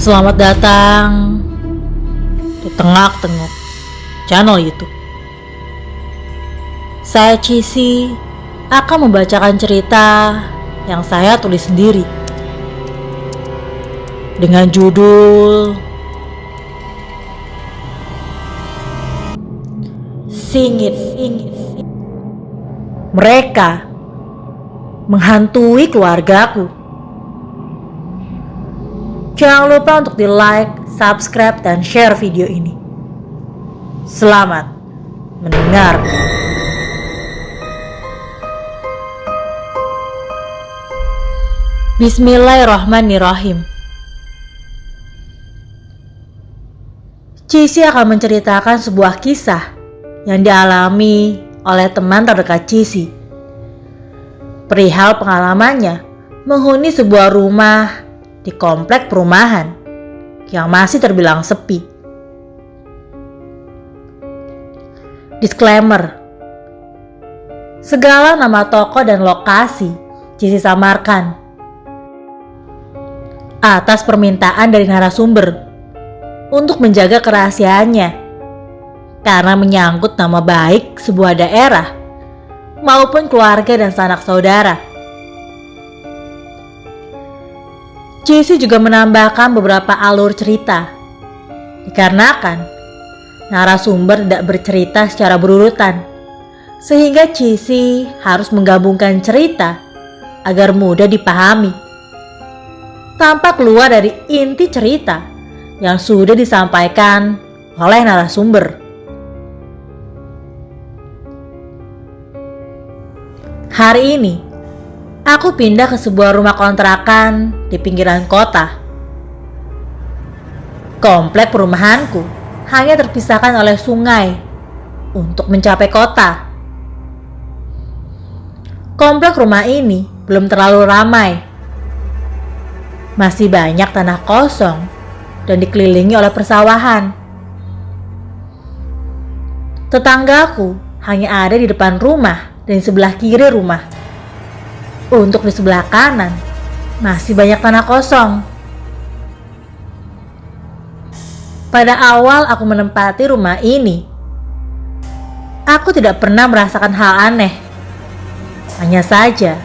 Selamat datang di Tengak-Tengok channel YouTube. Saya Cisi akan membacakan cerita yang saya tulis sendiri dengan judul Singit. Mereka menghantui keluargaku. Jangan lupa untuk di-like, subscribe, dan share video ini. Selamat mendengarkan. Bismillahirrahmanirrahim. Cisi akan menceritakan sebuah kisah yang dialami oleh teman terdekat Cisi. Perihal pengalamannya menghuni sebuah rumah di komplek perumahan yang masih terbilang sepi. Disclaimer: segala nama toko dan lokasi Cisi samarkan atas permintaan dari narasumber untuk menjaga kerahasiaannya karena menyangkut nama baik sebuah daerah maupun keluarga dan sanak saudara. Cisi juga menambahkan beberapa alur cerita, dikarenakan narasumber tidak bercerita secara berurutan, sehingga Cisi harus menggabungkan cerita agar mudah dipahami, tanpa keluar dari inti cerita yang sudah disampaikan oleh narasumber. Hari ini, aku pindah ke sebuah rumah kontrakan di pinggiran kota. Komplek perumahanku hanya terpisahkan oleh sungai untuk mencapai kota. Komplek rumah ini belum terlalu ramai. Masih banyak tanah kosong dan dikelilingi oleh persawahan. Tetanggaku hanya ada di depan rumah dan di sebelah kiri rumah. Untuk di sebelah kanan, masih banyak tanah kosong. Pada awal aku menempati rumah ini, aku tidak pernah merasakan hal aneh. Hanya saja,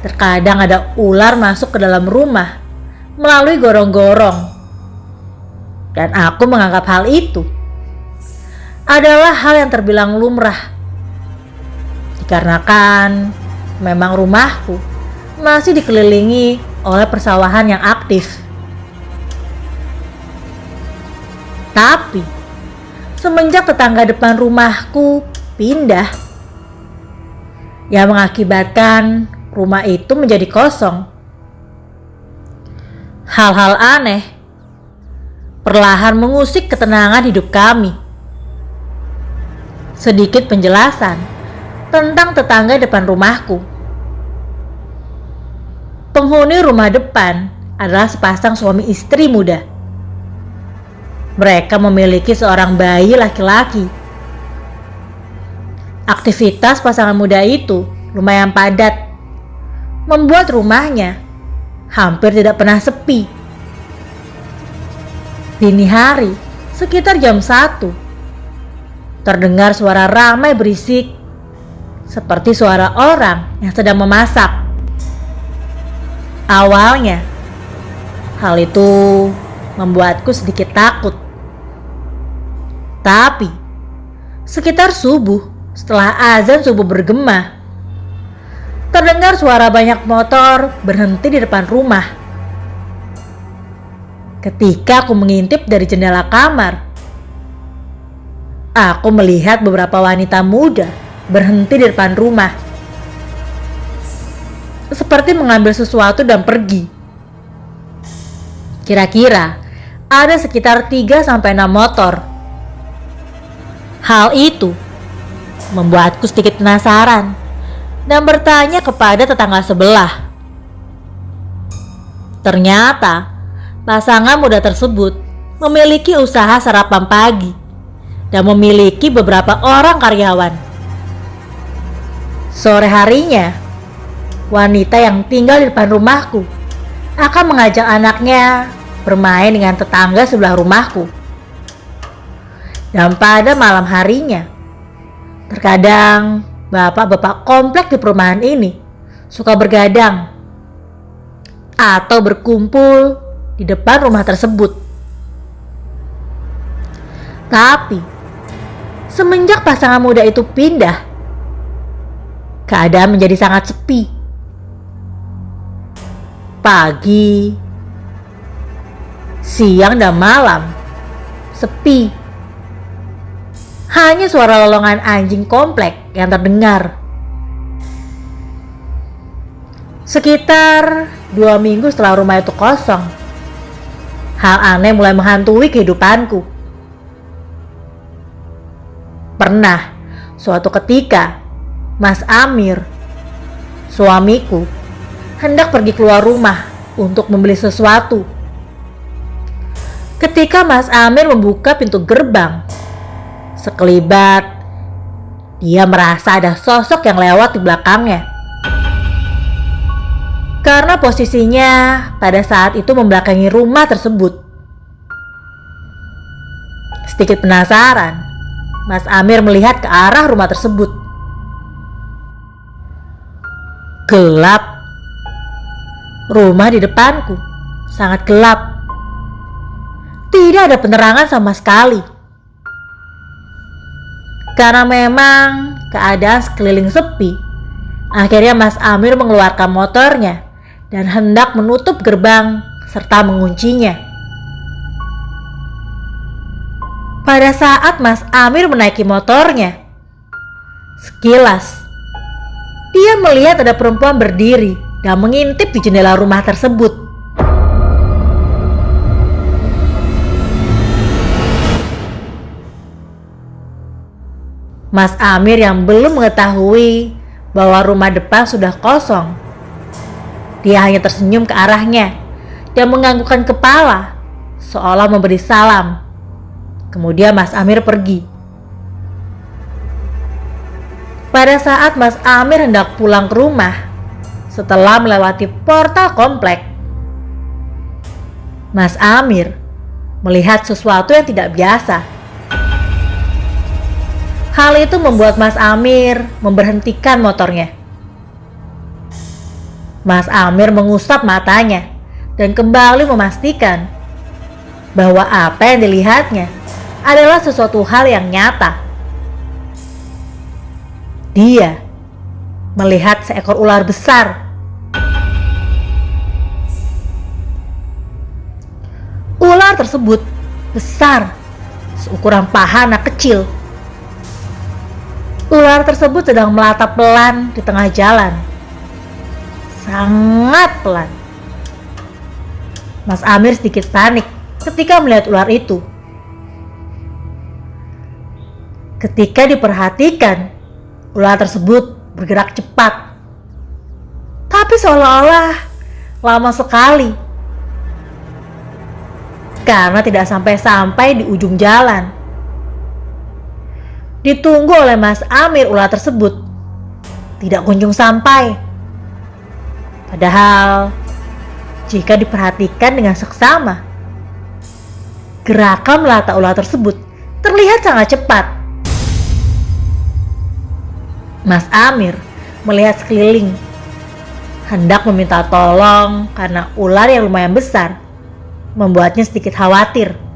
terkadang ada ular masuk ke dalam rumah melalui gorong-gorong. Dan aku menganggap hal itu adalah hal yang terbilang lumrah. Dikarenakan memang rumahku masih dikelilingi oleh persawahan yang aktif. Tapi semenjak tetangga depan rumahku pindah, yang mengakibatkan rumah itu menjadi kosong, hal-hal aneh perlahan mengusik ketenangan hidup kami. Sedikit penjelasan tentang tetangga depan rumahku. Penghuni rumah depan adalah sepasang suami istri muda. Mereka memiliki seorang bayi laki-laki. Aktivitas pasangan muda itu lumayan padat, membuat rumahnya hampir tidak pernah sepi. Dini hari, sekitar jam 1, terdengar suara ramai berisik, seperti suara orang yang sedang memasak. Awalnya, hal itu membuatku sedikit takut. Tapi, sekitar subuh, setelah azan subuh bergema, terdengar suara banyak motor berhenti di depan rumah. Ketika aku mengintip dari jendela kamar, aku melihat beberapa wanita muda berhenti di depan rumah, seperti mengambil sesuatu dan pergi. Kira-kira ada sekitar 3-6 motor. Hal itu membuatku sedikit penasaran dan bertanya kepada tetangga sebelah. Ternyata pasangan muda tersebut memiliki usaha sarapan pagi dan memiliki beberapa orang karyawan. Sore harinya, wanita yang tinggal di depan rumahku akan mengajak anaknya bermain dengan tetangga sebelah rumahku. Dan pada malam harinya, terkadang bapak-bapak komplek di perumahan ini suka bergadang atau berkumpul di depan rumah tersebut. Tapi semenjak pasangan muda itu pindah, keadaan menjadi sangat sepi. Pagi, siang, dan malam sepi. Hanya suara lolongan anjing komplek yang terdengar. Sekitar 2 minggu setelah rumah itu kosong, hal aneh mulai menghantui kehidupanku. Pernah suatu ketika, Mas Amir, suamiku, hendak pergi keluar rumah untuk membeli sesuatu. Ketika Mas Amir membuka pintu gerbang, sekelibat dia merasa ada sosok yang lewat di belakangnya. Karena posisinya pada saat itu membelakangi rumah tersebut. Sedikit penasaran, Mas Amir melihat ke arah rumah tersebut. Gelap. Rumah di depanku sangat gelap. Tidak ada penerangan sama sekali. Karena memang keadaan sekeliling sepi, akhirnya Mas Amir mengeluarkan motornya dan hendak menutup gerbang serta menguncinya. Pada saat Mas Amir menaiki motornya, sekilas dia melihat ada perempuan berdiri dan mengintip di jendela rumah tersebut. Mas Amir yang belum mengetahui bahwa rumah depan sudah kosong, dia hanya tersenyum ke arahnya dan menganggukkan kepala seolah memberi salam. Kemudian Mas Amir pergi. Pada saat Mas Amir hendak pulang ke rumah setelah melewati portal komplek, Mas Amir melihat sesuatu yang tidak biasa. Hal itu membuat Mas Amir memberhentikan motornya. Mas Amir mengusap matanya dan kembali memastikan bahwa apa yang dilihatnya adalah sesuatu hal yang nyata. Dia melihat seekor ular besar. Ular tersebut besar, seukuran paha anak kecil. Ular tersebut sedang melatap pelan di tengah jalan. Sangat pelan. Mas Amir sedikit panik ketika melihat ular itu. Ketika diperhatikan, ular tersebut bergerak cepat. Tapi seolah-olah lama sekali. Karena tidak sampai-sampai di ujung jalan. Ditunggu oleh Mas Amir, ular tersebut tidak kunjung sampai. Padahal jika diperhatikan dengan seksama, gerakan melata ular tersebut terlihat sangat cepat. Mas Amir melihat sekeliling, hendak meminta tolong karena ular yang lumayan besar membuatnya sedikit khawatir.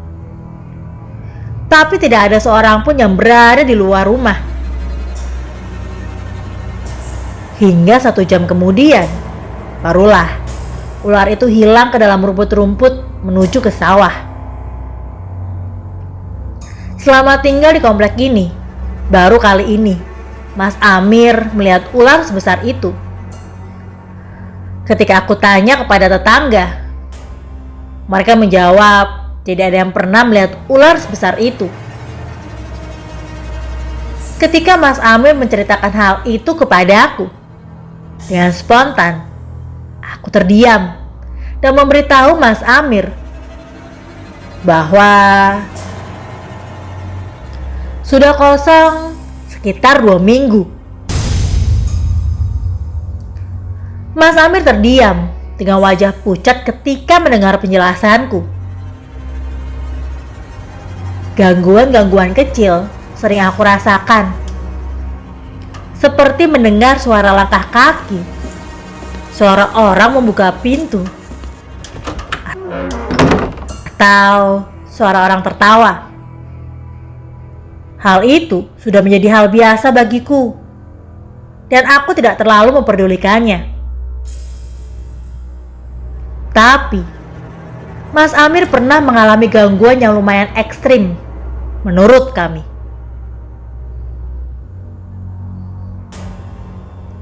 Tapi tidak ada seorang pun yang berada di luar rumah. Hingga 1 jam kemudian, barulah ular itu hilang ke dalam rumput-rumput menuju ke sawah. Selama tinggal di komplek ini, baru kali ini Mas Amir melihat ular sebesar itu. Ketika aku tanya kepada tetangga, mereka menjawab tidak ada yang pernah melihat ular sebesar itu. Ketika Mas Amir menceritakan hal itu kepada aku, dengan spontan, aku terdiam dan memberitahu Mas Amir bahwa sudah kosong sekitar 2 minggu. Mas Amir terdiam dengan wajah pucat ketika mendengar penjelasanku. Gangguan-gangguan kecil sering aku rasakan. Seperti mendengar suara langkah kaki, suara orang membuka pintu, atau suara orang tertawa. Hal itu sudah menjadi hal biasa bagiku, dan aku tidak terlalu memperdulikannya. Tapi, Mas Amir pernah mengalami gangguan yang lumayan ekstrim, menurut kami.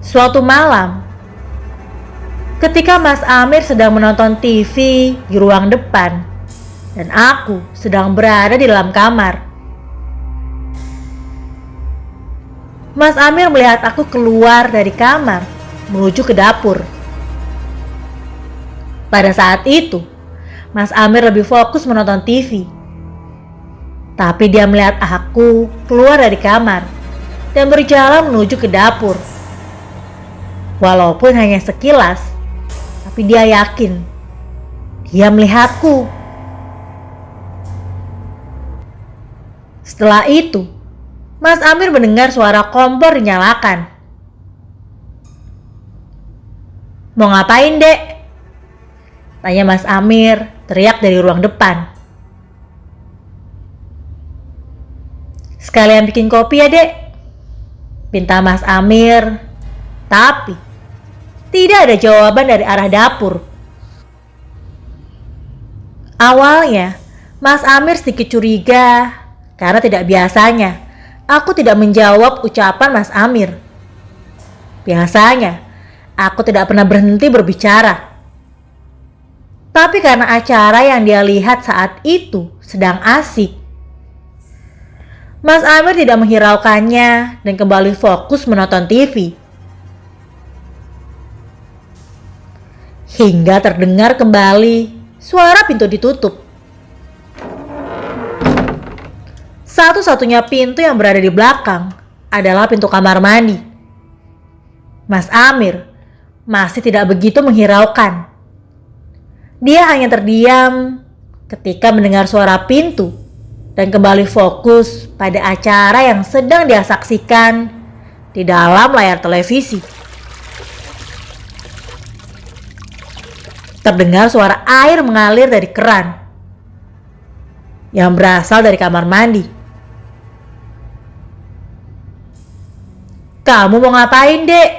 Suatu malam, ketika Mas Amir sedang menonton TV di ruang depan, dan aku sedang berada di dalam kamar, Mas Amir melihat aku keluar dari kamar menuju ke dapur. Pada saat itu, Mas Amir lebih fokus menonton TV. Tapi dia melihat aku keluar dari kamar dan berjalan menuju ke dapur. Walaupun hanya sekilas, tapi dia yakin dia melihatku. Setelah itu, Mas Amir mendengar suara kompor dinyalakan. "Mau ngapain, Dek?" tanya Mas Amir teriak dari ruang depan. "Sekalian bikin kopi ya, Dek," pinta Mas Amir. Tapi tidak ada jawaban dari arah dapur. Awalnya, Mas Amir sedikit curiga karena tidak biasanya aku tidak menjawab ucapan Mas Amir. Biasanya, aku tidak pernah berhenti berbicara. Tapi karena acara yang dia lihat saat itu sedang asik, Mas Amir tidak menghiraukannya dan kembali fokus menonton TV. Hingga terdengar kembali suara pintu ditutup. Satu-satunya pintu yang berada di belakang adalah pintu kamar mandi. Mas Amir masih tidak begitu menghiraukan. Dia hanya terdiam ketika mendengar suara pintu dan kembali fokus pada acara yang sedang dia saksikan di dalam layar televisi. Terdengar suara air mengalir dari keran yang berasal dari kamar mandi. "Kamu mau ngapain, Dek?"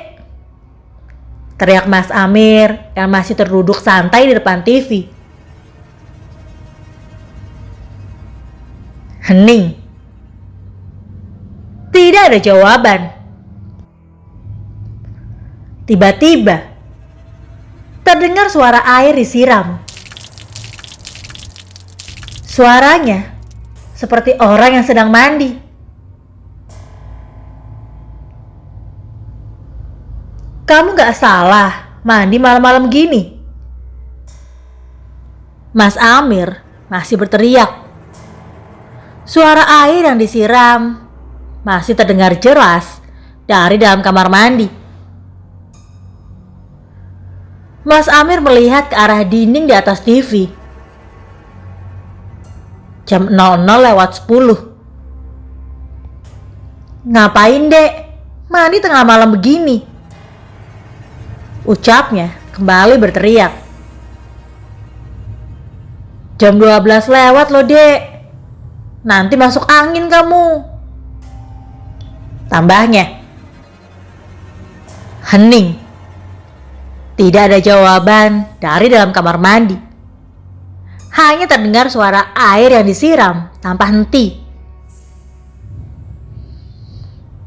teriak Mas Amir yang masih terduduk santai di depan TV. Hening. Tidak ada jawaban. Tiba-tiba terdengar suara air disiram. Suaranya seperti orang yang sedang mandi. "Kamu gak salah mandi malam-malam gini?" Mas Amir masih berteriak. Suara air yang disiram masih terdengar jelas dari dalam kamar mandi. Mas Amir melihat ke arah dinding di atas TV. Jam 00:10. "Ngapain, Dek? Mandi tengah malam begini?" ucapnya kembali berteriak. "Jam 12 lewat loh, Dek. Nanti masuk angin kamu," tambahnya. Hening. Tidak ada jawaban dari dalam kamar mandi. Hanya terdengar suara air yang disiram tanpa henti.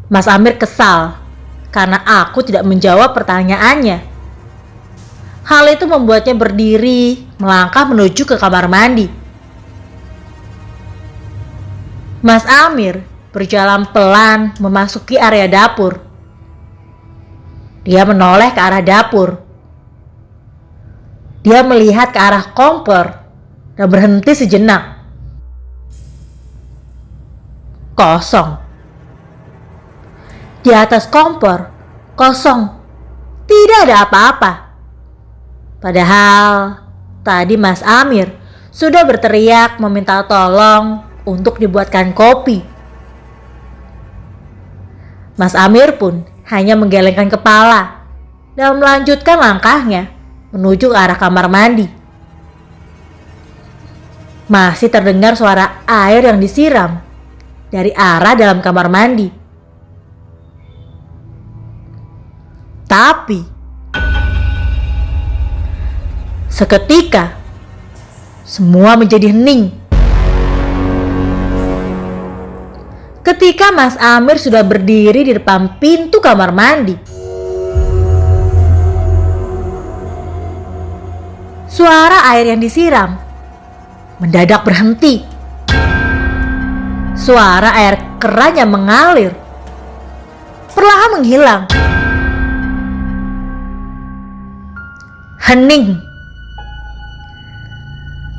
Mas Amir kesal karena aku tidak menjawab pertanyaannya. Hal itu membuatnya berdiri melangkah menuju ke kamar mandi. Mas Amir berjalan pelan memasuki area dapur. Dia menoleh ke arah dapur. Dia melihat ke arah kompor dan berhenti sejenak. Kosong. Di atas kompor, kosong. Tidak ada apa-apa. Padahal tadi Mas Amir sudah berteriak meminta tolong untuk dibuatkan kopi. Mas Amir pun hanya menggelengkan kepala dan melanjutkan langkahnya menuju ke arah kamar mandi. Masih terdengar suara air yang disiram dari arah dalam kamar mandi. Tapi seketika semua menjadi hening. Ketika Mas Amir sudah berdiri di depan pintu kamar mandi, suara air yang disiram mendadak berhenti. Suara air keran yang mengalir perlahan menghilang. Hening.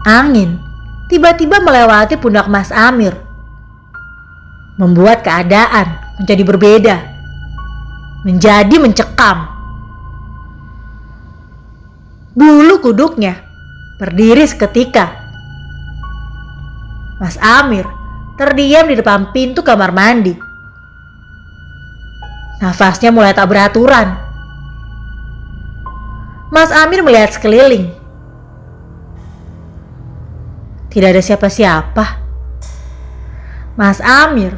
Angin tiba-tiba melewati pundak Mas Amir, membuat keadaan menjadi berbeda, menjadi mencekam. Bulu kuduknya berdiri seketika. Mas Amir terdiam di depan pintu kamar mandi. Nafasnya mulai tak beraturan. Mas Amir melihat sekeliling. Tidak ada siapa-siapa. Mas Amir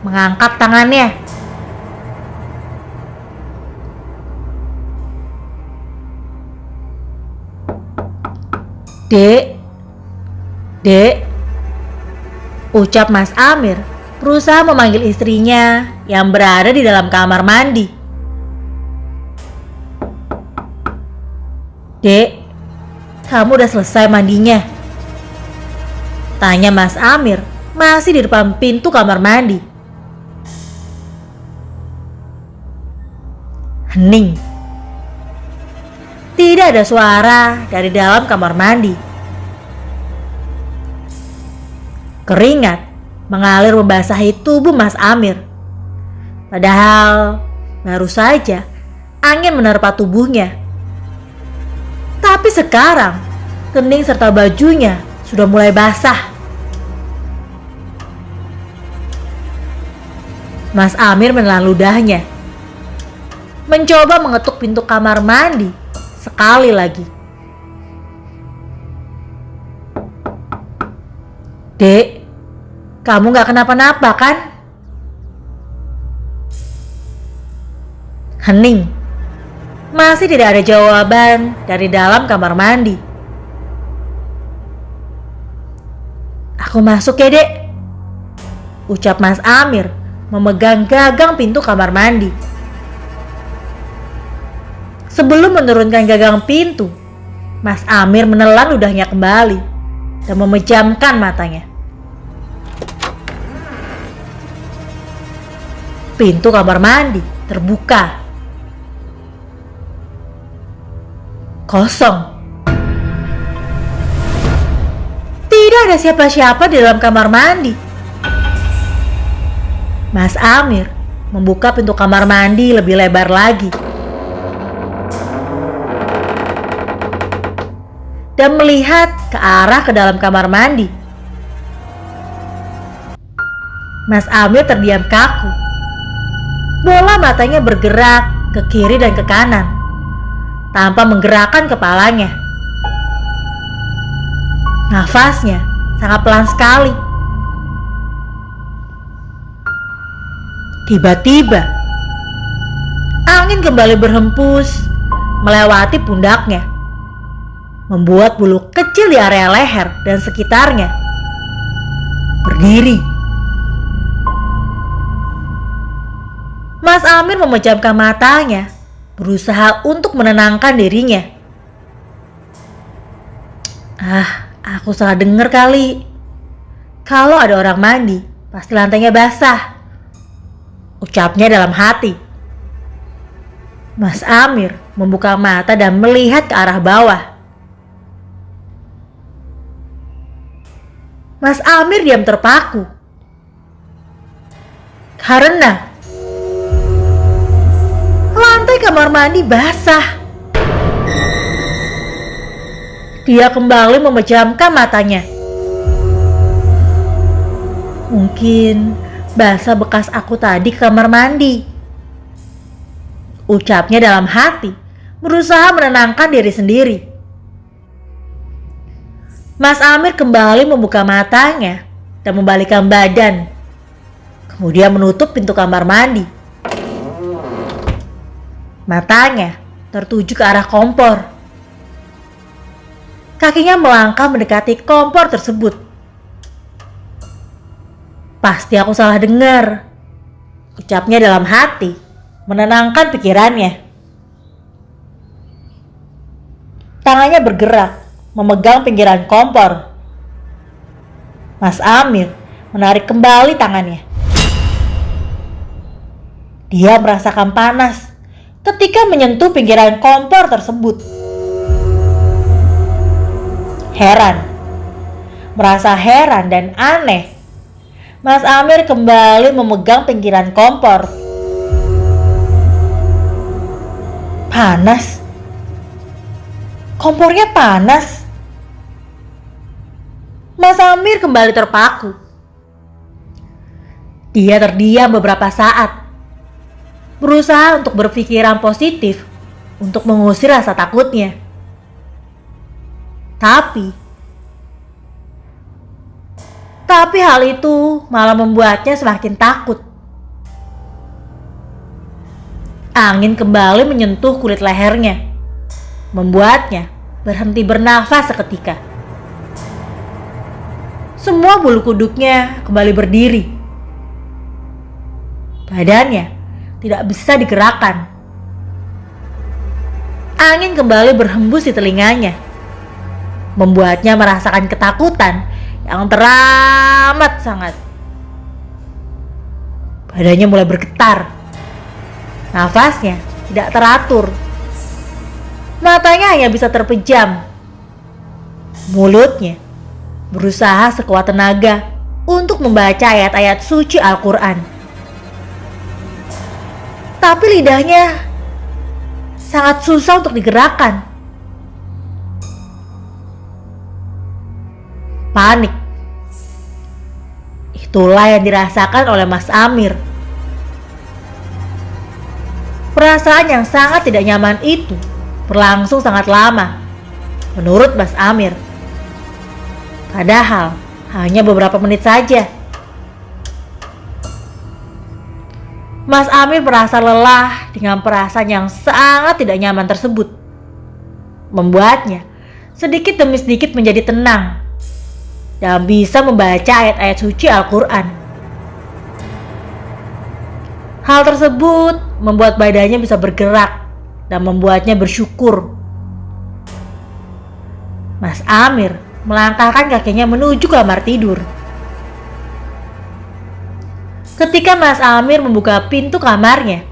mengangkat tangannya. Dek, Dek, ucap Mas Amir berusaha memanggil istrinya yang berada di dalam kamar mandi. Dek, kamu udah selesai mandinya? Tanya Mas Amir masih di depan pintu kamar mandi. Hening. Tidak ada suara dari dalam kamar mandi. Keringat mengalir membasahi tubuh Mas Amir. Padahal baru saja angin menerpa tubuhnya. Tapi sekarang kening serta bajunya sudah mulai basah. Mas Amir menelan ludahnya, mencoba mengetuk pintu kamar mandi sekali lagi. Dek, kamu gak kenapa-napa kan? Hening. Masih tidak ada jawaban dari dalam kamar mandi. Aku masuk ya, Dek, ucap Mas Amir memegang gagang pintu kamar mandi. Sebelum menurunkan gagang pintu, Mas Amir menelan ludahnya kembali dan memejamkan matanya. Pintu kamar mandi terbuka. Kosong. Tidak ada siapa-siapa di dalam kamar mandi. Mas Amir membuka pintu kamar mandi lebih lebar lagi dan melihat ke arah ke dalam kamar mandi. Mas Amir terdiam kaku. Bola matanya bergerak ke kiri dan ke kanan tanpa menggerakkan kepalanya. Nafasnya sangat pelan sekali. Tiba-tiba, angin kembali berhembus melewati pundaknya, membuat bulu kecil di area leher dan sekitarnya berdiri. Mas Amir memejamkan matanya, berusaha untuk menenangkan dirinya. Aku salah dengar kali. Kalau ada orang mandi, pasti lantainya basah, ucapnya dalam hati. Mas Amir membuka mata dan melihat ke arah bawah. Mas Amir diam terpaku. Karena lantai kamar mandi basah. Dia kembali memejamkan matanya. Mungkin basah bekas aku tadi ke kamar mandi. Ucapnya dalam hati, berusaha menenangkan diri sendiri. Mas Amir kembali membuka matanya dan membalikkan badan. Kemudian menutup pintu kamar mandi. Matanya tertuju ke arah kompor. Kakinya melangkah mendekati kompor tersebut. Pasti aku salah dengar, ucapnya dalam hati, menenangkan pikirannya. Tangannya bergerak, memegang pinggiran kompor. Mas Amir menarik kembali tangannya. Dia merasakan panas ketika menyentuh pinggiran kompor tersebut. Merasa heran dan aneh, Mas Amir kembali memegang pinggiran kompor. Panas. Kompornya panas. Mas Amir kembali terpaku. Dia terdiam beberapa saat, berusaha untuk berpikiran positif untuk mengusir rasa takutnya. Tapi hal itu malah membuatnya semakin takut. Angin kembali menyentuh kulit lehernya, membuatnya berhenti bernafas seketika. Semua bulu kuduknya kembali berdiri. Badannya tidak bisa digerakkan. Angin kembali berhembus di telinganya, membuatnya merasakan ketakutan yang teramat sangat. Badannya mulai bergetar. Nafasnya tidak teratur. Matanya hanya bisa terpejam. Mulutnya berusaha sekuat tenaga untuk membaca ayat-ayat suci Al-Quran. Tapi lidahnya sangat susah untuk digerakkan. Panik. Itulah yang dirasakan oleh Mas Amir. Perasaan yang sangat tidak nyaman itu berlangsung sangat lama, menurut Mas Amir. Padahal hanya beberapa menit saja. Mas Amir merasa lelah dengan perasaan yang sangat tidak nyaman tersebut. Membuatnya sedikit demi sedikit menjadi tenang dan bisa membaca ayat-ayat suci Al-Quran. Hal tersebut membuat badannya bisa bergerak dan membuatnya bersyukur. Mas Amir melangkahkan kakinya menuju kamar tidur. Ketika Mas Amir membuka pintu kamarnya,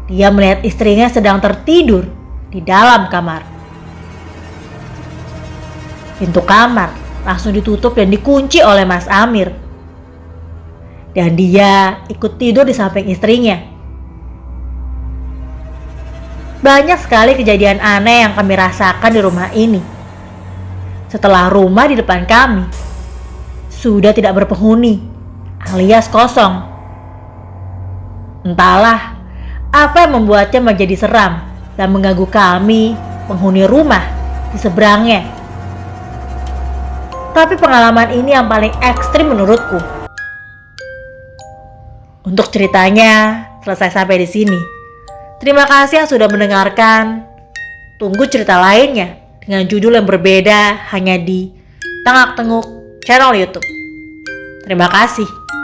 dia melihat istrinya sedang tertidur di dalam kamar. Pintu kamar langsung ditutup dan dikunci oleh Mas Amir. Dan dia ikut tidur di samping istrinya. Banyak sekali kejadian aneh yang kami rasakan di rumah ini. Setelah rumah di depan kami sudah tidak berpenghuni, alias kosong. Entahlah apa yang membuatnya menjadi seram dan mengganggu kami, penghuni rumah di seberangnya. Tapi pengalaman ini yang paling ekstrim menurutku. Untuk ceritanya selesai sampai di sini. Terima kasih yang sudah mendengarkan. Tunggu cerita lainnya dengan judul yang berbeda hanya di Tengak Tenguk channel YouTube. Terima kasih.